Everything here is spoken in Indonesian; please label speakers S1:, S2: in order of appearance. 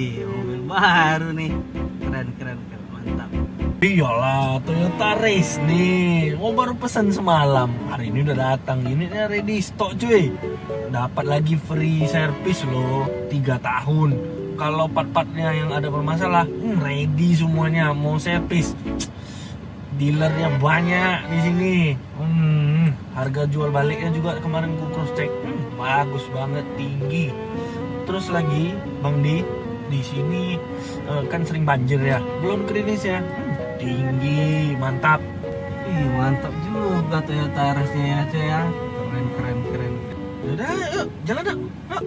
S1: Wih, mobil baru nih. Keren, keren, keren. Mantap.
S2: Iyalah, Toyota Race nih. Oh, baru pesan semalam. Hari ini udah datang. Ini ready stock cuy. Dapat lagi free service loh, 3 tahun. Kalau part-partnya yang ada bermasalah, ready semuanya. Mau servis, dealernya banyak di sini. Harga jual baliknya juga kemarin gue cross check, bagus banget, tinggi. Terus lagi, Bang di sini kan sering banjir ya, belum kritis ya. Tinggi, mantap.
S1: Ih, mantap juga Toyota Rush-nya ya, cuy ya. Keren, keren, keren.
S2: Udah, yuk, jalan yuk. Yuk.